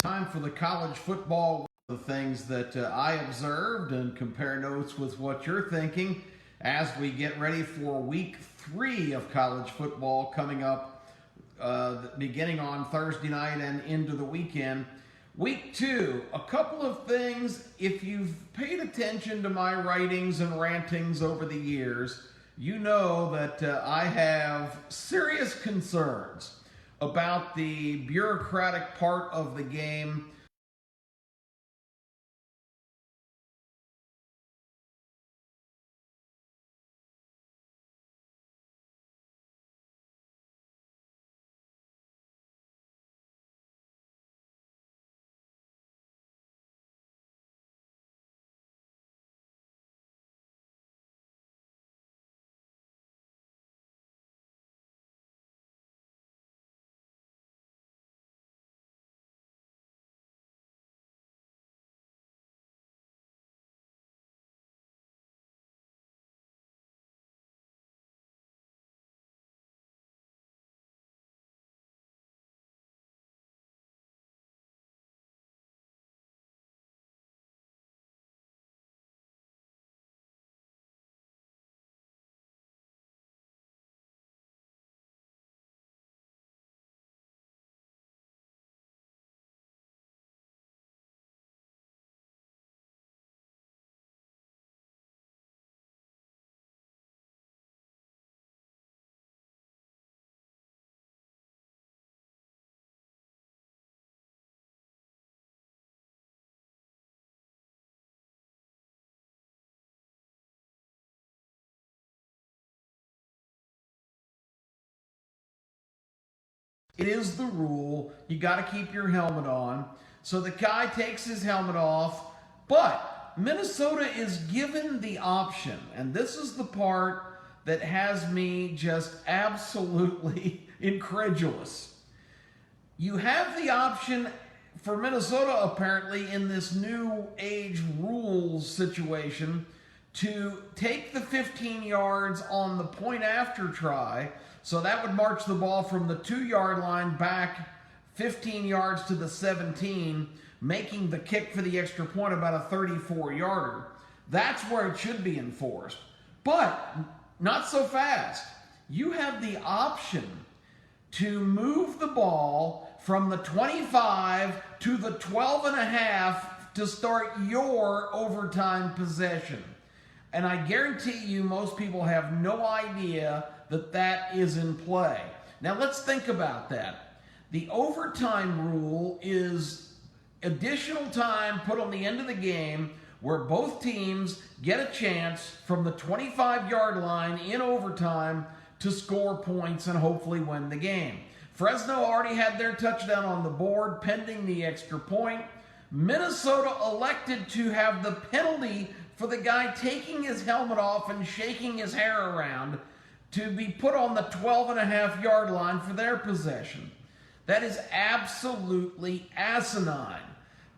Time for the college football. The things that I observed and compare notes with what you're thinking as we get ready for week 3 of college football coming up beginning on Thursday night and into the weekend. Week 2, a couple of things. If you've paid attention to my writings and rantings over the years, you know that I have serious concerns about the bureaucratic part of the game. It is the rule. You got to keep your helmet on. So the guy takes his helmet off, but Minnesota is given the option, and this is the part that has me just absolutely incredulous. You have the option for Minnesota, apparently, in this new age rules situation, to take the 15 yards on the point after try. So that would march the ball from the 2-yard line back 15 yards to the 17, making the kick for the extra point about a 34-yarder. That's where it should be enforced. But not so fast. You have the option to move the ball from the 25 to the 12 and a half to start your overtime possession. And I guarantee you most people have no idea that that is in play. Now let's think about that. The overtime rule is additional time put on the end of the game where both teams get a chance from the 25-yard line in overtime to score points and hopefully win the game. Fresno already had their touchdown on the board pending the extra point. Minnesota elected to have the penalty for the guy taking his helmet off and shaking his hair around to be put on the 12-and-a-half-yard line for their possession. That is absolutely asinine.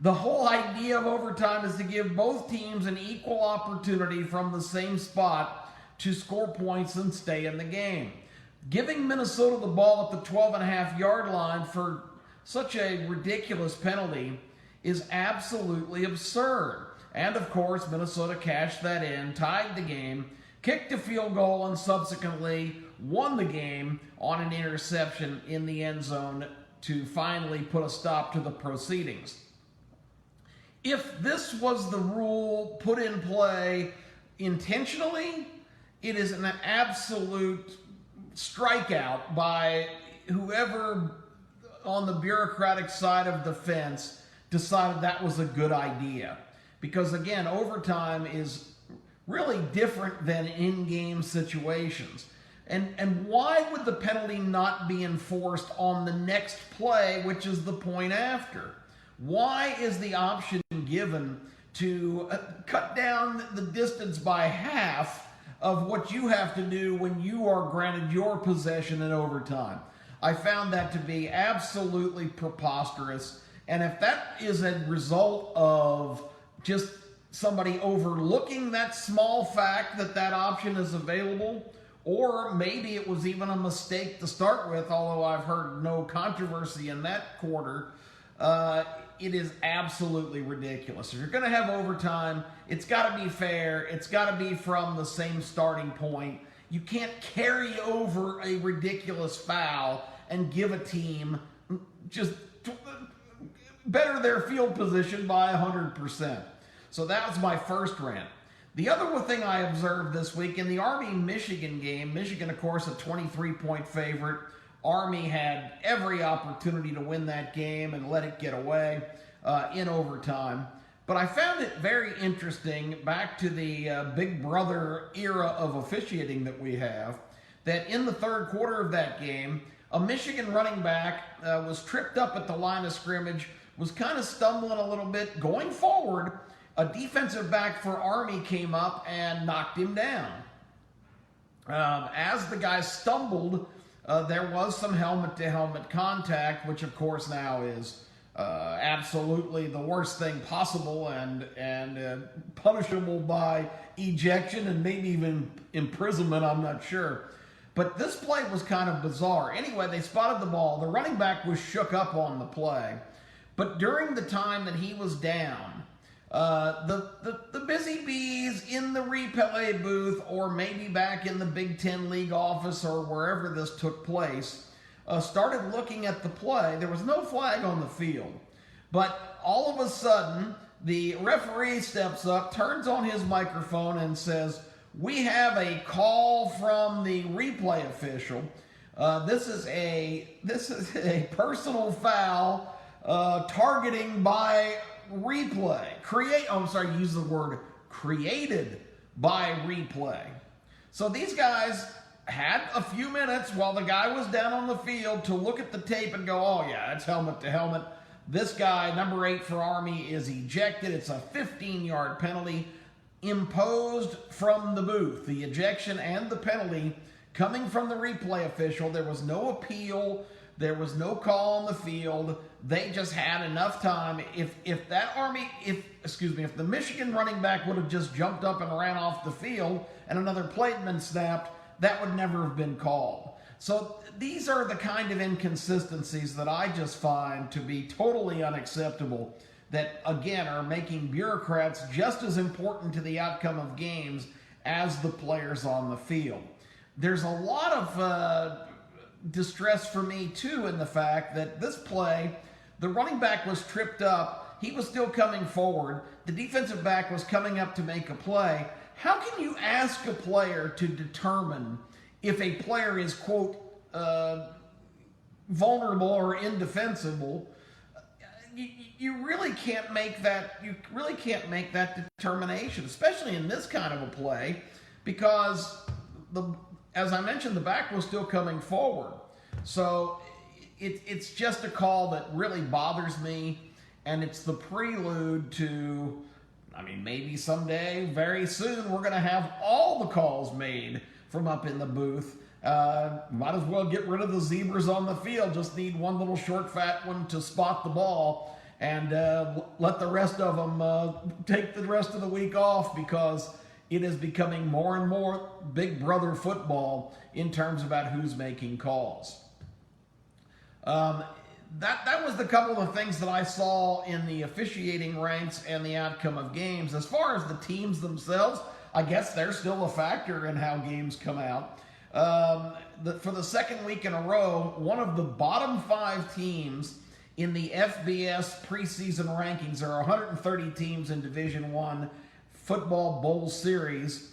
The whole idea of overtime is to give both teams an equal opportunity from the same spot to score points and stay in the game. Giving Minnesota the ball at the 12-and-a-half-yard line for such a ridiculous penalty is absolutely absurd. And of course, Minnesota cashed that in, tied the game, kicked a field goal, and subsequently won the game on an interception in the end zone to finally put a stop to the proceedings. If this was the rule put in play intentionally, it is an absolute strikeout by whoever on the bureaucratic side of the fence decided that was a good idea. Because again, overtime is really different than in-game situations. And why would the penalty not be enforced on the next play, which is the point after? Why is the option given to cut down the distance by half of what you have to do when you are granted your possession in overtime? I found that to be absolutely preposterous. And if that is a result of just somebody overlooking that small fact that that option is available, or maybe it was even a mistake to start with, although I've heard no controversy in that quarter, it is absolutely ridiculous. If you're going to have overtime, it's got to be fair. It's got to be from the same starting point. You can't carry over a ridiculous foul and give a team just better their field position by 100%. So that was my first rant. The other thing I observed this week in the Army-Michigan game, Michigan, of course, a 23-point favorite. Army had every opportunity to win that game and let it get away in overtime. But I found it very interesting, back to the Big Brother era of officiating that we have, that in the third quarter of that game, a Michigan running back was tripped up at the line of scrimmage, was kind of stumbling a little bit. Going forward, a defensive back for Army came up and knocked him down. As the guy stumbled, there was some helmet-to-helmet contact, which of course now is absolutely the worst thing possible and punishable by ejection and maybe even imprisonment, I'm not sure. But this play was kind of bizarre. Anyway, they spotted the ball. The running back was shook up on the play. But during the time that he was down, the busy bees in the replay booth, or maybe back in the Big Ten League office or wherever this took place, started looking at the play. There was no flag on the field. But all of a sudden, the referee steps up, turns on his microphone, and says, "We have a call from the replay official. This is a personal foul targeting by replay. Use the word created by replay." So these guys had a few minutes while the guy was down on the field to look at the tape and go, "Oh yeah, it's helmet to helmet. This guy, number 8 for Army, is ejected. It's a 15-yard penalty imposed from the booth." The ejection and the penalty coming from the replay official. There was no appeal. There was no call on the field. They just had enough time. If the Michigan running back would have just jumped up and ran off the field and another play had been snapped, that would never have been called. So these are the kind of inconsistencies that I just find to be totally unacceptable, that, again, are making bureaucrats just as important to the outcome of games as the players on the field. There's a lot of distress for me, too, in the fact that this play, the running back was tripped up. He was still coming forward. The defensive back was coming up to make a play. How can you ask a player to determine if a player is, quote, vulnerable or indefensible? You really can't make that. You really can't make that determination, especially in this kind of a play, because as I mentioned, the back was still coming forward. So it's just a call that really bothers me, and it's the prelude to, maybe someday, very soon, we're going to have all the calls made from up in the booth. Might as well get rid of the zebras on the field. Just need one little short, fat one to spot the ball, and let the rest of them take the rest of the week off, because it is becoming more and more Big Brother football in terms about who's making calls. That was the couple of things that I saw in the officiating ranks and the outcome of games. As far as the teams themselves, I guess they're still a factor in how games come out. For the second week in a row, one of the bottom 5 teams in the FBS preseason rankings. There are 130 teams in Division I Football Bowl Series.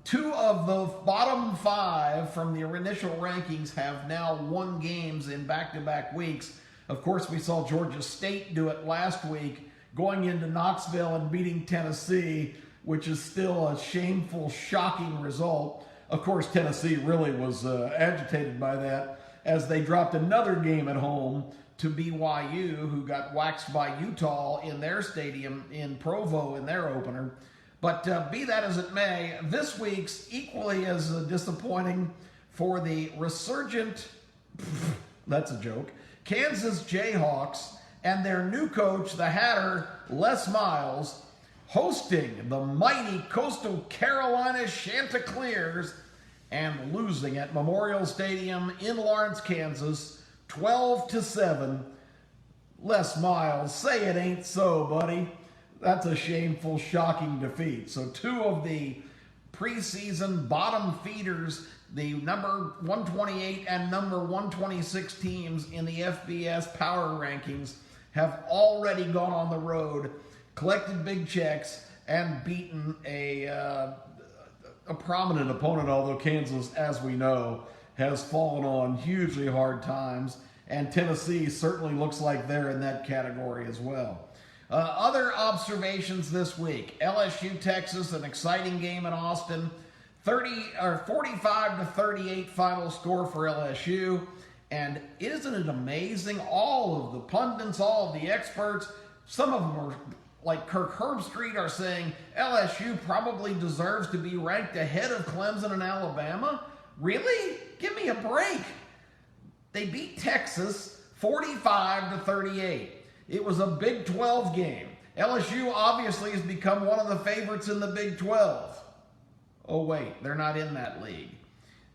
2 of the bottom 5 from the initial rankings have now won games in back-to-back weeks. Of course, we saw Georgia State do it last week, going into Knoxville and beating Tennessee, which is still a shameful, shocking result. Of course, Tennessee really was agitated by that, as they dropped another game at home to BYU, who got waxed by Utah in their stadium in Provo in their opener. But be that as it may, this week's equally as disappointing for the resurgent, that's a joke, Kansas Jayhawks and their new coach, the Hatter, Les Miles, hosting the mighty Coastal Carolina Chanticleers and losing at Memorial Stadium in Lawrence, Kansas, 12-7. Les Miles, say it ain't so, buddy. That's a shameful, shocking defeat. So two of the preseason bottom feeders, the number 128 and number 126 teams in the FBS power rankings, have already gone on the road, collected big checks, and beaten a prominent opponent, although Kansas, as we know, has fallen on hugely hard times, and Tennessee certainly looks like they're in that category as well. Other observations this week: LSU, Texas, an exciting game in Austin. 45-38 final score for LSU. And isn't it amazing? All of the pundits, all of the experts, some of them are like Kirk Herbstreit are saying LSU probably deserves to be ranked ahead of Clemson and Alabama. Really? Give me a break. They beat Texas 45-38. It was a Big 12 game. LSU obviously has become one of the favorites in the Big 12. Oh wait, they're not in that league.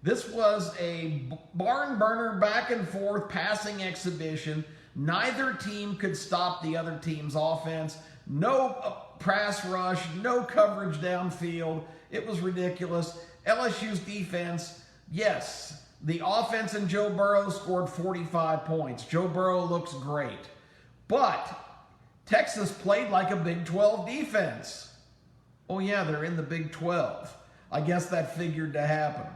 This was a barn burner, back and forth passing exhibition. Neither team could stop the other team's offense. No pass rush, no coverage downfield. It was ridiculous. LSU's defense, yes, the offense and Joe Burrow scored 45 points. Joe Burrow looks great. But Texas played like a Big 12 defense. Oh yeah, they're in the Big 12. I guess that figured to happen.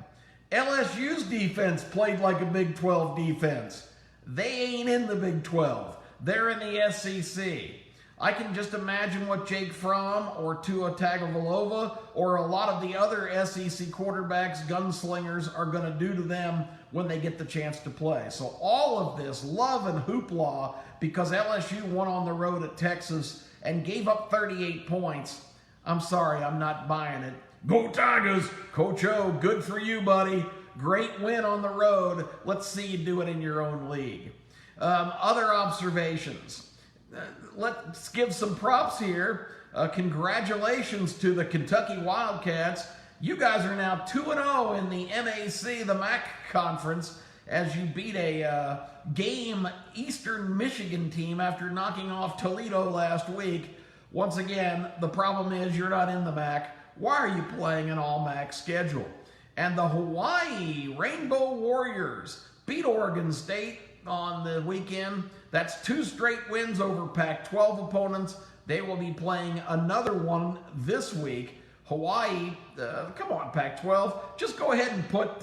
LSU's defense played like a Big 12 defense. They ain't in the Big 12. They're in the SEC. I can just imagine what Jake Fromm or Tua Tagovailoa or a lot of the other SEC quarterbacks, gunslingers, are going to do to them when they get the chance to play. So all of this love and hoopla because LSU won on the road at Texas and gave up 38 points. I'm sorry, I'm not buying it. Go Tigers! Coach O, good for you, buddy. Great win on the road. Let's see you do it in your own league. Other observations. Let's give some props here. Congratulations to the Kentucky Wildcats. You guys are now 2-0 in the MAC, the MAC conference, as you beat a game Eastern Michigan team after knocking off Toledo last week. Once again, the problem is you're not in the MAC. Why are you playing an all-MAC schedule? And the Hawaii Rainbow Warriors beat Oregon State on the weekend. That's 2 straight wins over Pac-12 opponents. They will be playing another one this week. Hawaii, come on, Pac-12, just go ahead and put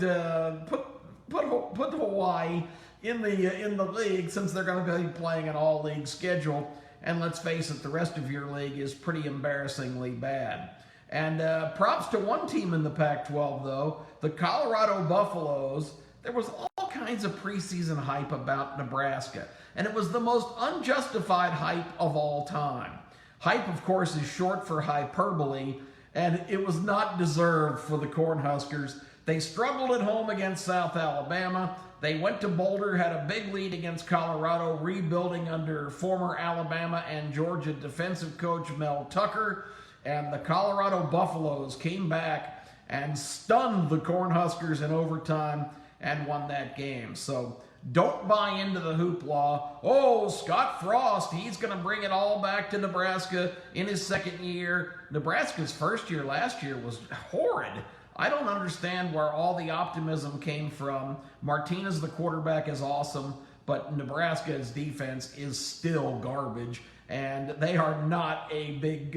Hawaii in the league, since they're going to be playing an all-league schedule. And let's face it, the rest of your league is pretty embarrassingly bad. And props to one team in the Pac-12, though, the Colorado Buffaloes. There was all kinds of preseason hype about Nebraska, and it was the most unjustified hype of all time. Hype, of course, is short for hyperbole, and it was not deserved for the Cornhuskers. They struggled at home against South Alabama. They went to Boulder, had a big lead against Colorado, rebuilding under former Alabama and Georgia defensive coach Mel Tucker. And the Colorado Buffaloes came back and stunned the Cornhuskers in overtime and won that game. So don't buy into the hoopla. Oh, Scott Frost, he's going to bring it all back to Nebraska in his second year. Nebraska's first year last year was horrid. I don't understand where all the optimism came from. Martinez, the quarterback, is awesome, but Nebraska's defense is still garbage, and they are not a big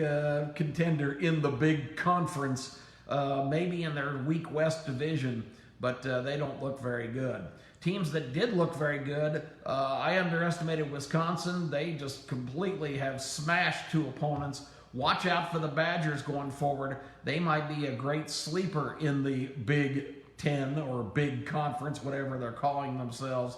contender in the big conference, maybe in their weak West division, but they don't look very good. Teams that did look very good, I underestimated Wisconsin. They just completely have smashed 2 opponents. Watch out for the Badgers going forward. They might be a great sleeper in the Big Ten or Big Conference, whatever they're calling themselves.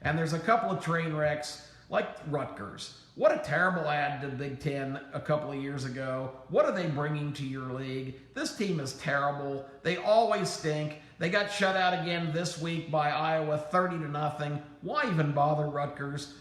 And there's a couple of train wrecks like Rutgers. What a terrible ad to the Big Ten a couple of years ago. What are they bringing to your league? This team is terrible. They always stink. They got shut out again this week by Iowa 30-0. Why even bother Rutgers?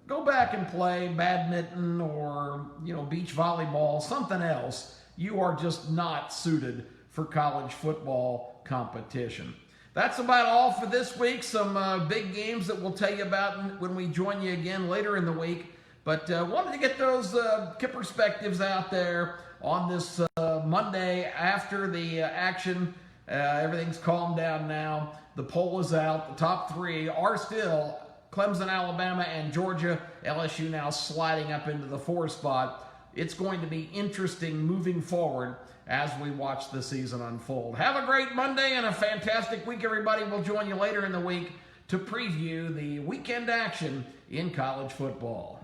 Go back and play badminton or, beach volleyball, something else. You are just not suited for college football competition. That's about all for this week. Some big games that we'll tell you about when we join you again later in the week. But wanted to get those Kip perspectives out there on this Monday after the action. Everything's calmed down now. The poll is out. The top three are still Clemson, Alabama, and Georgia. LSU now sliding up into the 4 spot. It's going to be interesting moving forward as we watch the season unfold. Have a great Monday and a fantastic week, everybody. We'll join you later in the week to preview the weekend action in college football.